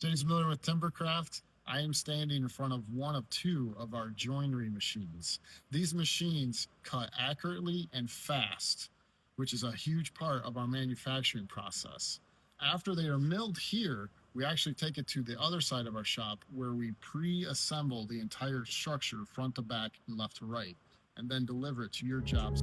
James Miller with Timbercraft. I am standing in front of one of two of our joinery machines. These machines cut accurately and fast, which is a huge part of our manufacturing process. After they are milled here, we actually take it to the other side of our shop where we pre-assemble the entire structure front to back and left to right, and then deliver it to your jobs.